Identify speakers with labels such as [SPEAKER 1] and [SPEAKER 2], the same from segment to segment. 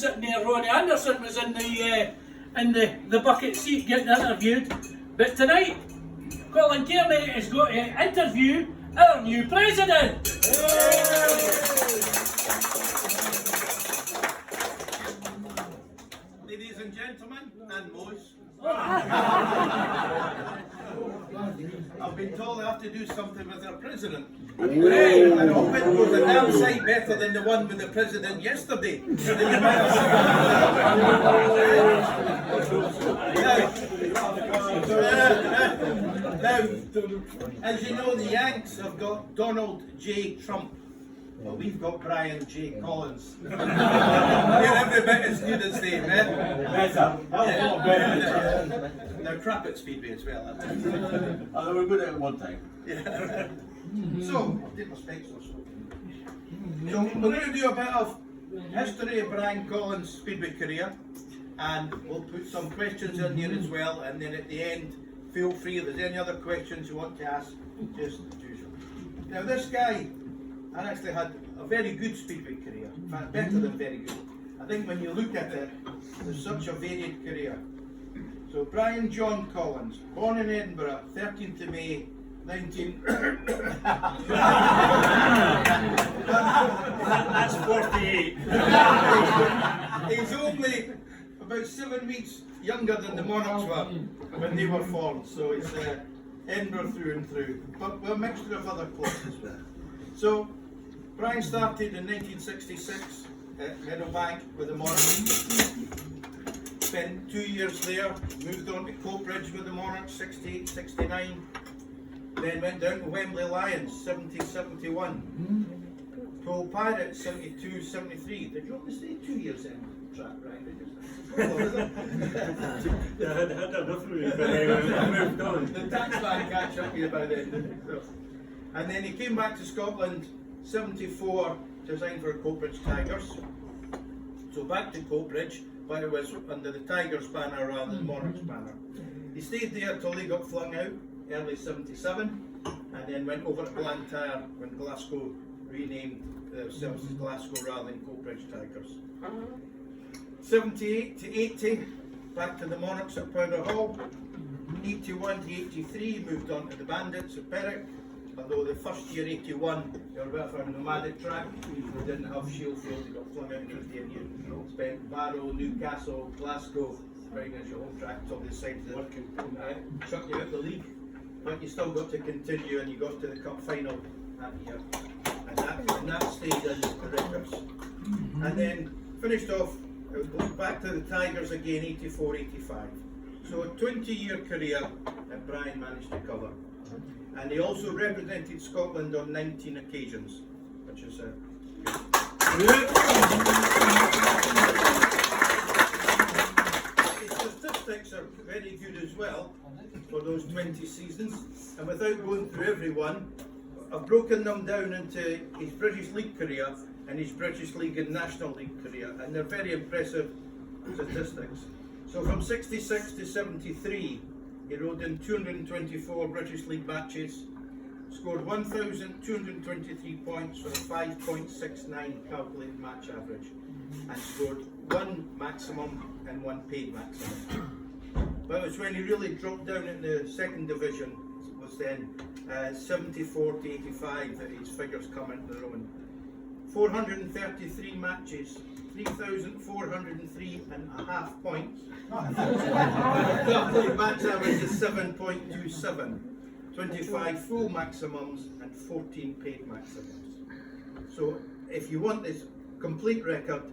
[SPEAKER 1] Sitting there, Ronnie Anderson was in the bucket seat getting interviewed. But tonight, Colin Cairney has got to interview our new president.
[SPEAKER 2] Ladies and gentlemen, and Moes. I've been told I have to do something with our president. I hope it goes a damn sight better than the one with the president yesterday. Now, as you know, the Yanks have got Donald J. Trump. Well, we've got Brian J. Collins. They're every bit as good as them, eh? Better. They're crap at Speedway as well.
[SPEAKER 3] They were good at one time.
[SPEAKER 2] Yeah. So, I'll take my specs off. So, we're going to do a bit of history of Brian Collins' Speedway career, and we'll put some questions in here as well, and then at the end, feel free if there's any other questions you want to ask, just as usual. Now, this guy actually had a very good Speedway career, in fact, better than very good. I think when you look at it, there's such a varied career. So, Brian John Collins, born in Edinburgh, 13th of May, 19...
[SPEAKER 1] That's 48.
[SPEAKER 2] He's only about 7 weeks younger than the Monarchs were when they were formed, so it's Edinburgh through and through, but we're a mixture of other clubs as well. So, Brian started in 1966 at Meadowbank with the Monarchs. Spent 2 years there, moved on to Coatbridge with the Monarchs, 68, 69. Then went down to Wembley Lions, 70, 71. Coal Pirates, 72, 73. Did you only stay 2 years in track, right? The tax man catch up here by then. And then he came back to Scotland, 74, to sign for Coatbridge Tigers. So back to Coatbridge, but it was under the Tigers banner rather than Monarchs banner. He stayed there till he got flung out, early 77, and then went over to Blantyre when Glasgow renamed themselves as Glasgow rather than Coatbridge Tigers. 78 to 80, back to the Monarchs at Powder Hall. 81 to 83, moved on to the Bandits at Berwick. Although the first year, 81, they were a bit of a nomadic track. They didn't have Shieldfield, they got flung out in 88. Spent Barrow, Newcastle, Glasgow, bringing as your home track until they decided to shut you out the league. But you still got to continue, and you got to the cup final that year. And that stayed in the records. And then finished off, back to the Tigers again, 84, 85. So a 20-year career that Brian managed to cover. And he also represented Scotland on 19 occasions, which is good. His statistics are very good as well for those 20 seasons. And without going through everyone, I've broken them down into his British League career and his British League and National League career, and they're very impressive statistics. So from 66 to 73, he rode in 224 British League matches, scored 1,223 points for a 5.69 calculated match average, and scored one maximum and one paid maximum. But it was when he really dropped down in the second division, was then 74 to 85 that his figures come into their own. 433 matches, 3,403.5 points. Match average is 7.27. 25 full maximums and 14 paid maximums. So if you want this complete record,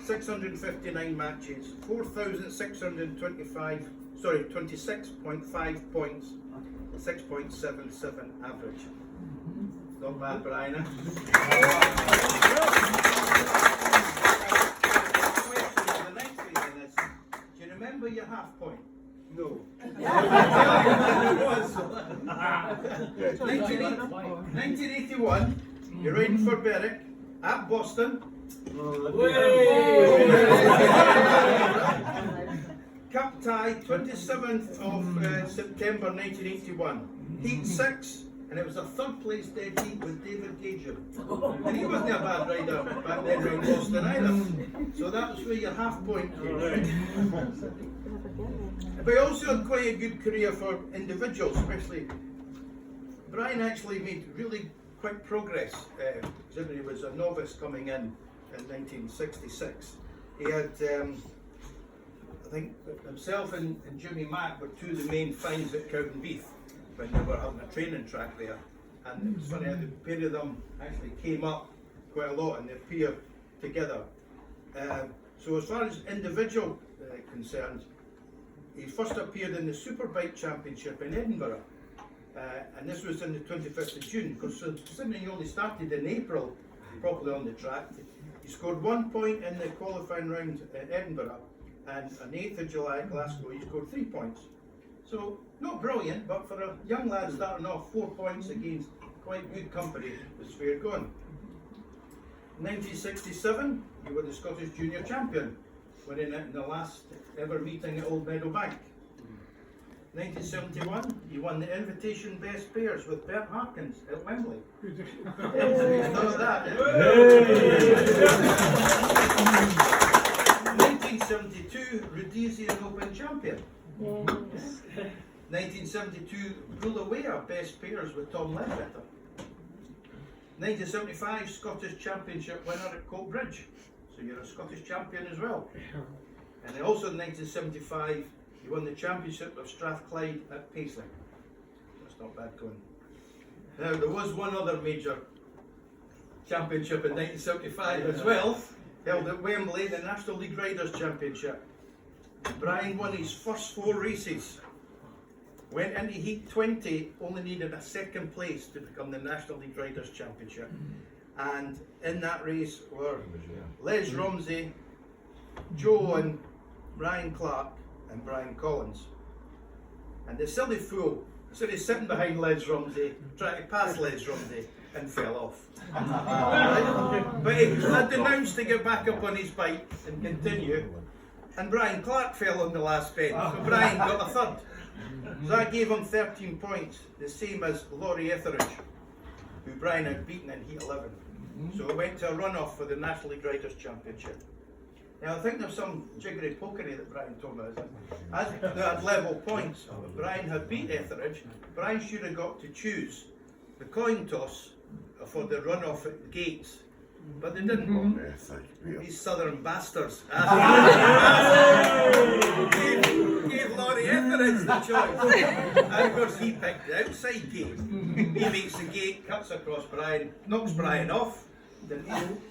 [SPEAKER 2] 659 matches, 26.5 points, 6.77 average. Not bad, Brian. Do you remember your half point? No. 1981, you're riding for Berwick at Boston. Cup tie, 27th of September 1981. Heat 6, and it was a third place dead heat with David Gageham. And he wasn't a bad rider back then around Boston either. So that was where your half point came from. But he also had quite a good career for individuals, especially. Brian actually made really quick progress, considering he was a novice coming in 1966. He had, I think, himself and Jimmy Mack were two of the main finds at Cowdenbeath when they were having a training track there. And it was funny how the pair of them actually came up quite a lot and they appeared together. So as far as individual concerned, he first appeared in the Superbike Championship in Edinburgh. And this was on the 25th of June, because considering he only started in April properly on the track, he scored 1 point in the qualifying round at Edinburgh, and on the 8th of July at Glasgow he scored 3 points. So not brilliant, but for a young lad starting off 4 points against quite good company was fair going. In 1967 you were the Scottish Junior Champion, winning it in the last ever meeting at Old Meadow Bank. 1971, he won the Invitation Best Pairs with Bert Harkins at Wembley. None of that. 1972, Rhodesian Open Champion. 1972, Bulawayo Best Pairs with Tom Ledbetter. 1975, Scottish Championship winner at Coatbridge. So you're a Scottish champion as well. And then also in 1975, he won the championship of Strathclyde at Paisley. That's not bad going. Now there was one other major championship in 1975 as well, held at Wembley, the National League Riders Championship. Brian won his first 4 races, went into Heat 20, only needed a second place to become the National League Riders Championship. And in that race were Les Rumsey, Joe Owen, Brian Clark and Brian Collins. And the silly fool, so he's sitting behind Les Rumsey, trying to pass Les Rumsey, and fell off. Right? But he had announced to get back up on his bike and continue, and Brian Clark fell on the last bend, so Brian got a third. So that gave him 13 points, the same as Laurie Etheridge, who Brian had beaten in Heat 11. So he went to a run-off for the National League Riders Championship. Now I think there's some jiggery pokery that Brian told me. As they had level points, Brian had beat Etheridge. Brian should have got to choose the coin toss for the run-off at the gates, but they didn't. These southern bastards gave Laurie Etheridge the choice. And of course he picked the outside gate. He makes the gate, cuts across Brian, knocks Brian off.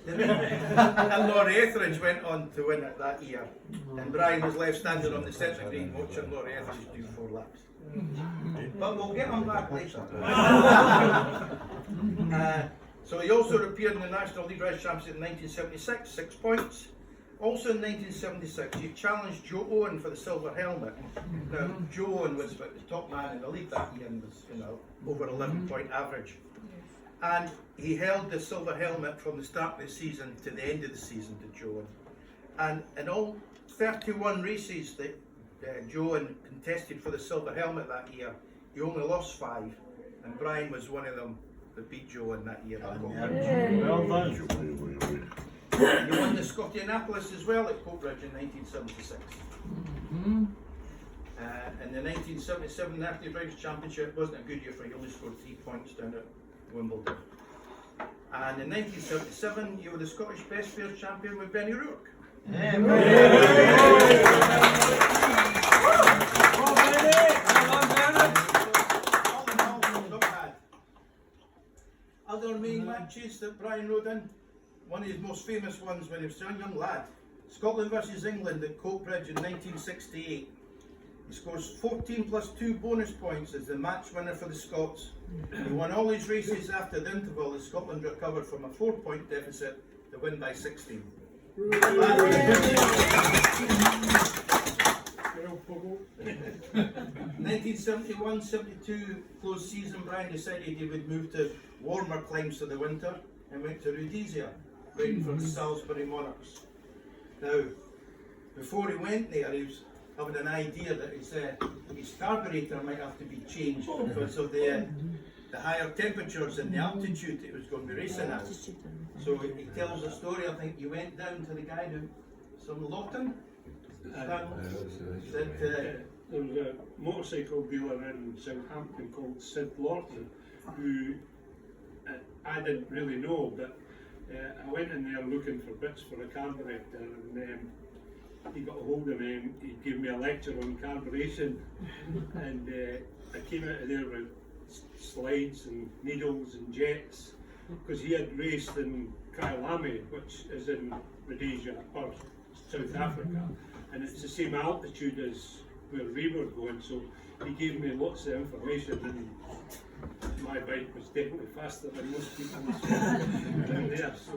[SPEAKER 2] And Laurie Etheridge went on to win it that year. And Brian was left standing on the centre green watching Laurie Etheridge do 4 laps. But we'll get on back later. So he also appeared in the National League Riders Championship in 1976, 6 points. Also in 1976, he challenged Joe Owen for the silver helmet. Now, Joe Owen was the top man in the league that year and was, over 11-point average. And he held the silver helmet from the start of the season to the end of the season to Joe Owen. And in all 31 races that Joe Owen contested for the silver helmet that year, he only lost 5, and Brian was one of them that beat Joe Owen that year.
[SPEAKER 3] Well done.
[SPEAKER 2] He won the Scotianapolis as well at Coatbridge in 1976. And the 1977 National Riders Championship wasn't a good year for him. He only scored 3 points down at Wimbledon. And in 1977, you were the Scottish Best Pairs Champion with Benny Rourke. Other main matches that Brian rode in, one of his most famous ones when he was a young lad, Scotland versus England at Coatbridge in 1968. He scores 14 plus 2 bonus points as the match winner for the Scots. He won all his races after the interval as Scotland recovered from a 4-point deficit to win by 16. 1971-72 closed season, Brian decided he would move to warmer climes for the winter and went to Rhodesia, riding for the Salisbury Monarchs. Now, before he went there, he was having an idea that his carburetor might have to be changed because of the the higher temperatures and the altitude it was going to be racing at. So he tells a story. I think you went down to the guy who some Lawton. That
[SPEAKER 3] There was a motorcycle dealer in Southampton called Sid Lawton, who I didn't really know, but I went in there looking for bits for a carburetor, and he got a hold of me and he gave me a lecture on carburation, and I came out of there with slides and needles and jets, because he had raced in Kyalami, which is in Rhodesia or South Africa, and it's the same altitude as where we were going, so he gave me lots of information, and my bike was definitely faster than most people's down there, so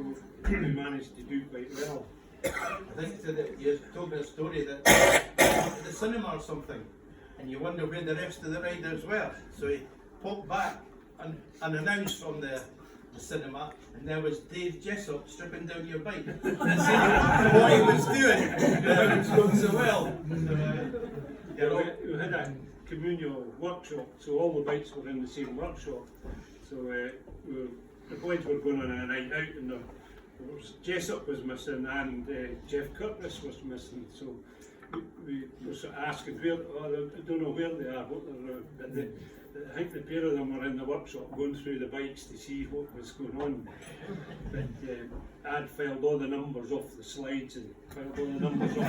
[SPEAKER 3] we managed to do quite well.
[SPEAKER 2] I think you told me a story that at the cinema or something, and you wonder where the rest of the riders were. So he popped back unannounced from the cinema, and there was Dave Jessop stripping down your bike and saying what he was doing. It was going so well.
[SPEAKER 3] We had a communal workshop, so all the bikes were in the same workshop. So the boys were going on a night out, and Jessop was missing, and Jeff Curtis was missing. So we were sort of asking where. I don't know where they are, but I think the pair of them were in the workshop going through the bikes to see what was going on. But I'd filed all the numbers off the slides and filed all the numbers off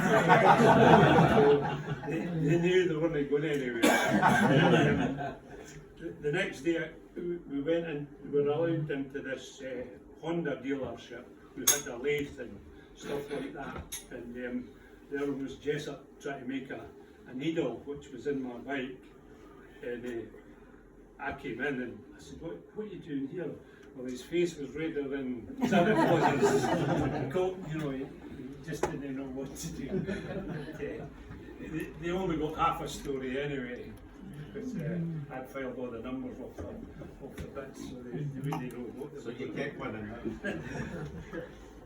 [SPEAKER 3] the they knew they weren't going anywhere. The next day we went and we were allowed into this Honda dealership. We had a lathe and stuff like that, and there was Jessup trying to make a needle which was in my bike, and I came in and I said, what are you doing here? Well, his face was redder than Santa Claus's coat, you know, he just didn't know what to do. They only got half a story anyway, because I'd filed all the numbers off the bits, so they really know what they
[SPEAKER 2] So
[SPEAKER 3] were
[SPEAKER 2] you
[SPEAKER 3] doing.
[SPEAKER 2] kept winning.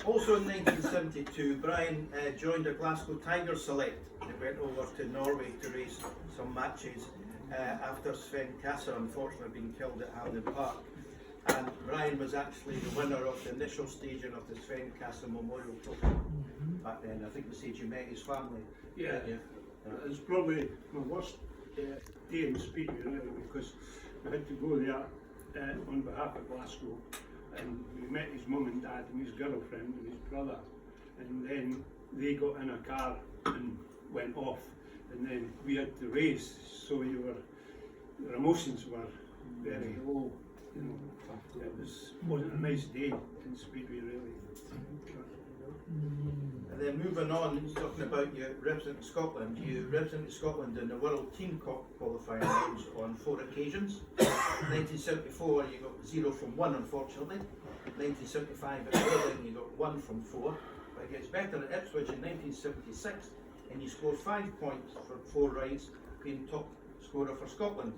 [SPEAKER 2] Also in 1972, Brian joined a Glasgow Tiger Select. He went over to Norway to race some matches after Sven Kassa unfortunately being killed at Hampden Park. And Brian was actually the winner of the initial staging of the Sven Kassa Memorial Trophy back then. I think you said you met his family.
[SPEAKER 3] Yeah, it was probably my worst day in Speedway, really, because we had to go there on behalf of Glasgow, and we met his mum and dad and his girlfriend and his brother, and then they got in a car and went off, and then we had to race, so your emotions were very low, you know. It wasn't a nice day in Speedway, really.
[SPEAKER 2] And then moving on, talking about you representing Scotland. You represented Scotland in the World Team qualifying rounds on 4 occasions. 1974 you got 0 from 1 unfortunately. 1975 at Berlin you got 1 from 4. But it gets better at Ipswich in 1976 and you scored 5 points for 4 rides, being top scorer for Scotland.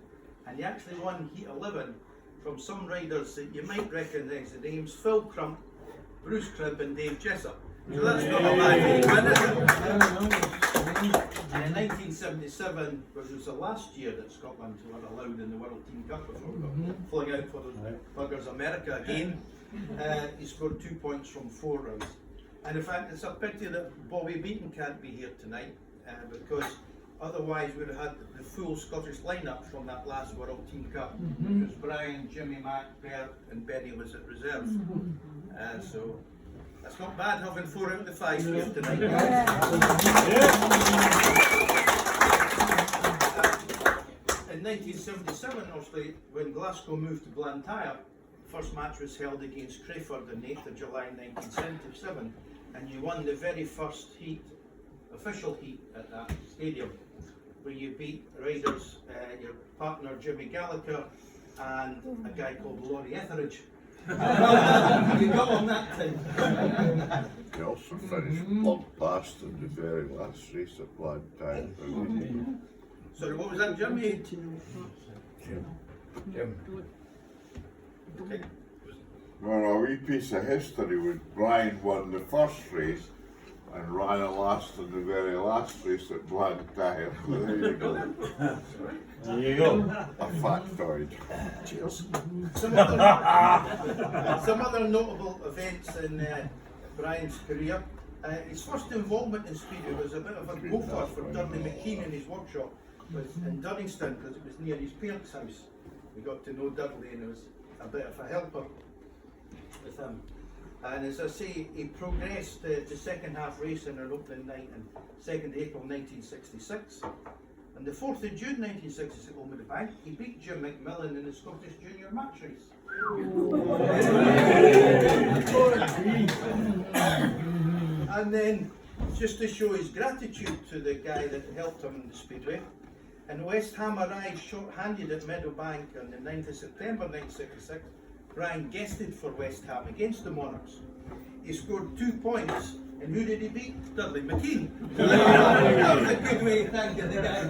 [SPEAKER 2] And you actually won Heat 11 from some riders that you might recognise the names: Phil Crump, Bruce Cribb and Dave Jessop. So that's not a bad name, is it? And in 1977, which was the last year that Scotland were allowed in the World Team Cup before we got flung out for those buggers America again, he scored 2 points from 4 rides. And in fact, it's a pity that Bobby Beaton can't be here tonight, because otherwise we'd have had the full Scottish lineup from that last World Team Cup. It was Brian, Jimmy, Mac, Bert and Benny was at reserve. So that's not bad having 4 out of the 5 here tonight. In 1977, obviously, when Glasgow moved to Blantyre, the first match was held against Crayford on the 8th of July 1977, and you won the very first heat, official heat at that stadium, where you beat riders, your partner Jimmy Gallagher and a guy called Laurie Etheridge. You got on that thing.
[SPEAKER 4] He also finished plump last in the very last race at Blantyre.
[SPEAKER 2] Sorry, what was that, Jimmy?
[SPEAKER 4] Jim.
[SPEAKER 2] Okay.
[SPEAKER 4] Well, a wee piece of history when Brian won the first race, and ran a last in the very last race at Blantyre. So there you go.
[SPEAKER 1] There you go.
[SPEAKER 4] A factoid.
[SPEAKER 2] Some other notable events in Brian's career. His first involvement in Speedway was a bit of a gopher for Dudley McKean in his workshop in Duddingston, because it was near his parents' house. We got to know Dudley and he was a bit of a helper with him. And as I say, he progressed to second half racing on opening night on 2nd April 1966. On the 4th of June 1966 at Home of the Bank, he beat Jim McMillan in the Scottish Junior Match Race. And then, just to show his gratitude to the guy that helped him in the Speedway, and West Ham arrived short-handed at Meadowbank on the 9th of September 1966. Brian guested for West Ham against the Monarchs. He scored 2 points, and who did he beat? Dudley McKean. That was a good way of thanking the guy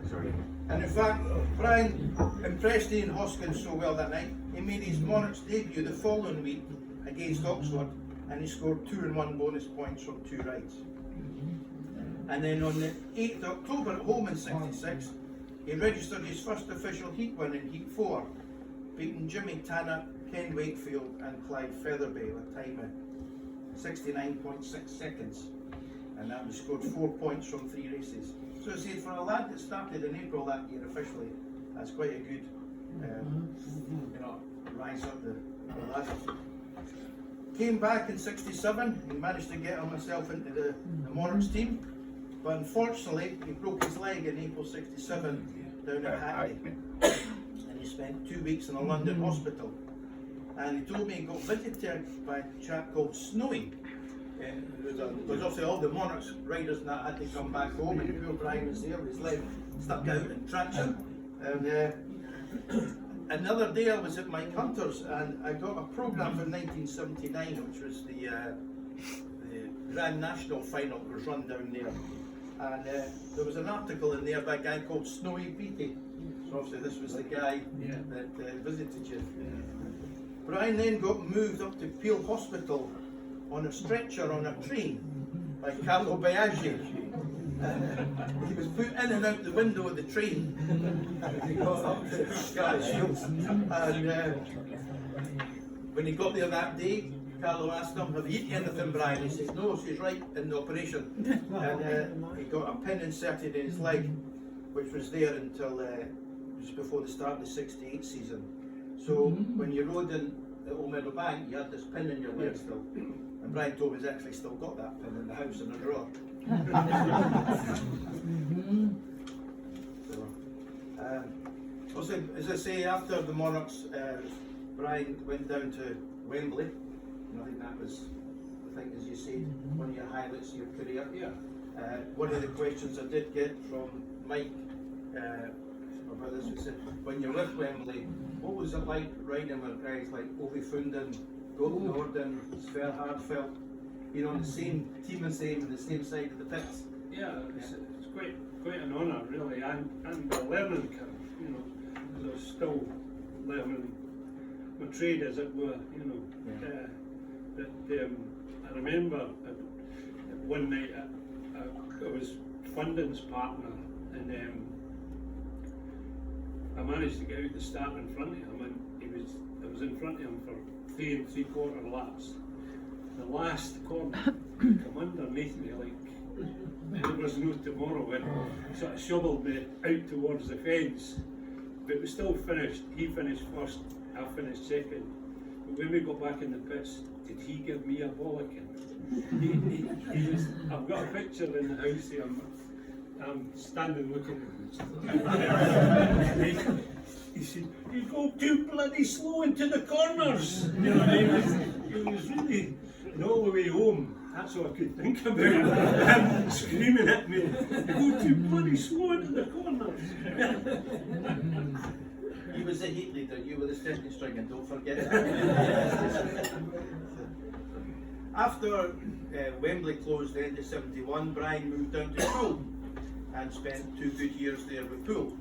[SPEAKER 2] for it. And in fact, Brian impressed Ian Hoskins so well that night, he made his Monarchs debut the following week against Oxford, and he scored 2 and 1 bonus points from 2 rides. And then on the 8th of October at home in 66, he registered his first official heat win in Heat 4, beating Jimmy Tanner, Ken Wakefield and Clyde Featherby with a time of 69.6 seconds. And that was scored 4 points from 3 races. So I say, for a lad that started in April that year officially, that's quite a good rise up the ladder. Came back in 67, he managed to get himself into the Monarchs team, but unfortunately he broke his leg in April 67 down at Hackney, and he spent 2 weeks in a London hospital. And he told me he got visited by a chap called Snowy, because obviously all the Monarchs riders and that had to come back home, and poor Brian was there with his leg stuck out in traction. And another day I was at Mike Hunter's, and I got a programme from 1979, which was the Grand National final that was run down there. And there was an article in there by a guy called Snowy Beattie. So obviously this was the guy that visited you. Brian then got moved up to Peel Hospital on a stretcher on a train by Carlo Biaggi. He was put in and out the window of the train. He got up to Sky Shields. And when he got there that day, Carlo asked him, "Have you eaten anything, Brian?" He said, "No, she's right in the operation." And he got a pin inserted in his leg, which was there until just before the start of the 68 season. So when you rode in at Old Meadow Bank, you had this pin in your leg still. And Brian told me he's actually still got that pin in the house in a drawer. So, as I say, after the Monarchs, Brian went down to Wembley. And I think that was, as you said, one of your highlights of your career.
[SPEAKER 3] Yeah.
[SPEAKER 2] One of the questions I did get from Mike about this was, when you're with Wembley, what was it like riding with guys like Ovi Funden, Gordon Norden, Sver Hardfelt, being on the same team as them on the same side of the pits?
[SPEAKER 3] Yeah, it's quite an honour really, and a learning curve, you know, because I was still learning my trade, as it were, you know.
[SPEAKER 2] Yeah.
[SPEAKER 3] But I remember one night I was Funden's partner, and I managed to get out the start in front of him, and I was in front of him for 3 3/4 laps. The last corner, he come underneath me like there was no tomorrow, and sort of shoveled me out towards the fence. But we still finished. He finished first, I finished second. But when we got back in the pits, did he give me a bollocking? He was, I've got a picture in the house here. I'm standing looking at him. He said, "You go too bloody slow into the corners." You know, he was really, and all the way home, that's all I could think about. Him screaming at me, "You go too bloody slow into the corners."
[SPEAKER 2] He was the heat leader, you were the second string, and don't forget that. After Wembley closed the end of 71, Brian moved down to Poole and spent 2 good years there with Poole.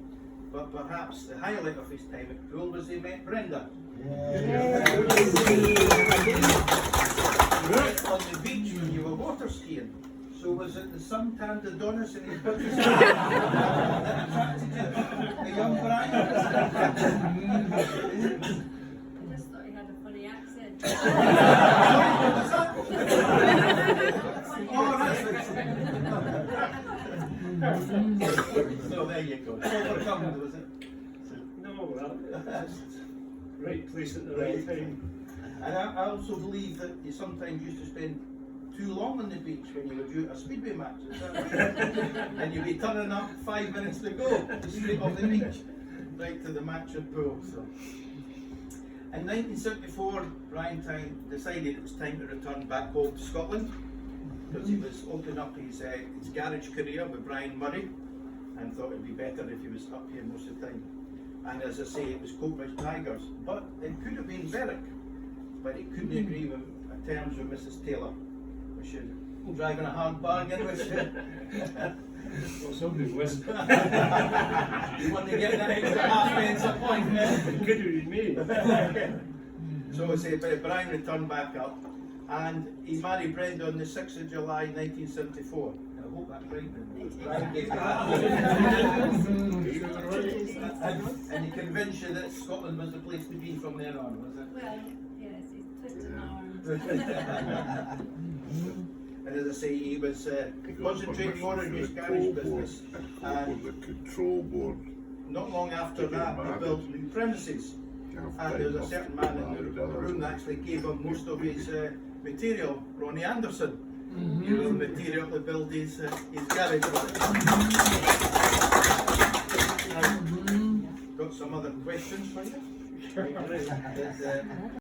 [SPEAKER 2] But perhaps the highlight of his time at Poole was he met Brenda. Yeah. on the beach when you were water skiing. So was it the sun-tanned Adonis in his boots that attracted you? The young Brian?
[SPEAKER 5] I just thought he had a funny accent.
[SPEAKER 2] So there you go. Overcome, was it?
[SPEAKER 3] No, well, just right place at the right time.
[SPEAKER 2] And I also believe that you sometimes used to spend too long on the beach when you were due a Speedway match, is that right? And you'd be turning up 5 minutes to go, straight off the beach, right to the match at pool. So. In 1974, Brian decided it was time to return back home to Scotland, because he was opening up his garage career with Brian Murray, and thought it'd be better if he was up here most of the time. And as I say, it was Coatbridge Tigers, but it could have been Berwick, but he couldn't agree with terms with Mrs. Taylor. We should driving a hard bargain with you.
[SPEAKER 3] Well, somebody was.
[SPEAKER 2] You want to get that extra half-pence a point, eh?
[SPEAKER 3] Could have been me.
[SPEAKER 2] So I say, but Brian returned back up, and he married Brenda on the 6th of July 1974. And I hope that's right. Brian gave that. And he convinced you that Scotland was the place to be from there on, was it?
[SPEAKER 5] Well, yes, he's twisted my arm.
[SPEAKER 2] And as I say, he was concentrating more on his garage business. And
[SPEAKER 4] The control board.
[SPEAKER 2] not long after that, they built new premises. And there was a certain man in the room that actually gave him most of his material, Ronnie Anderson. You know, the material to build his garage with. Got some other questions for you?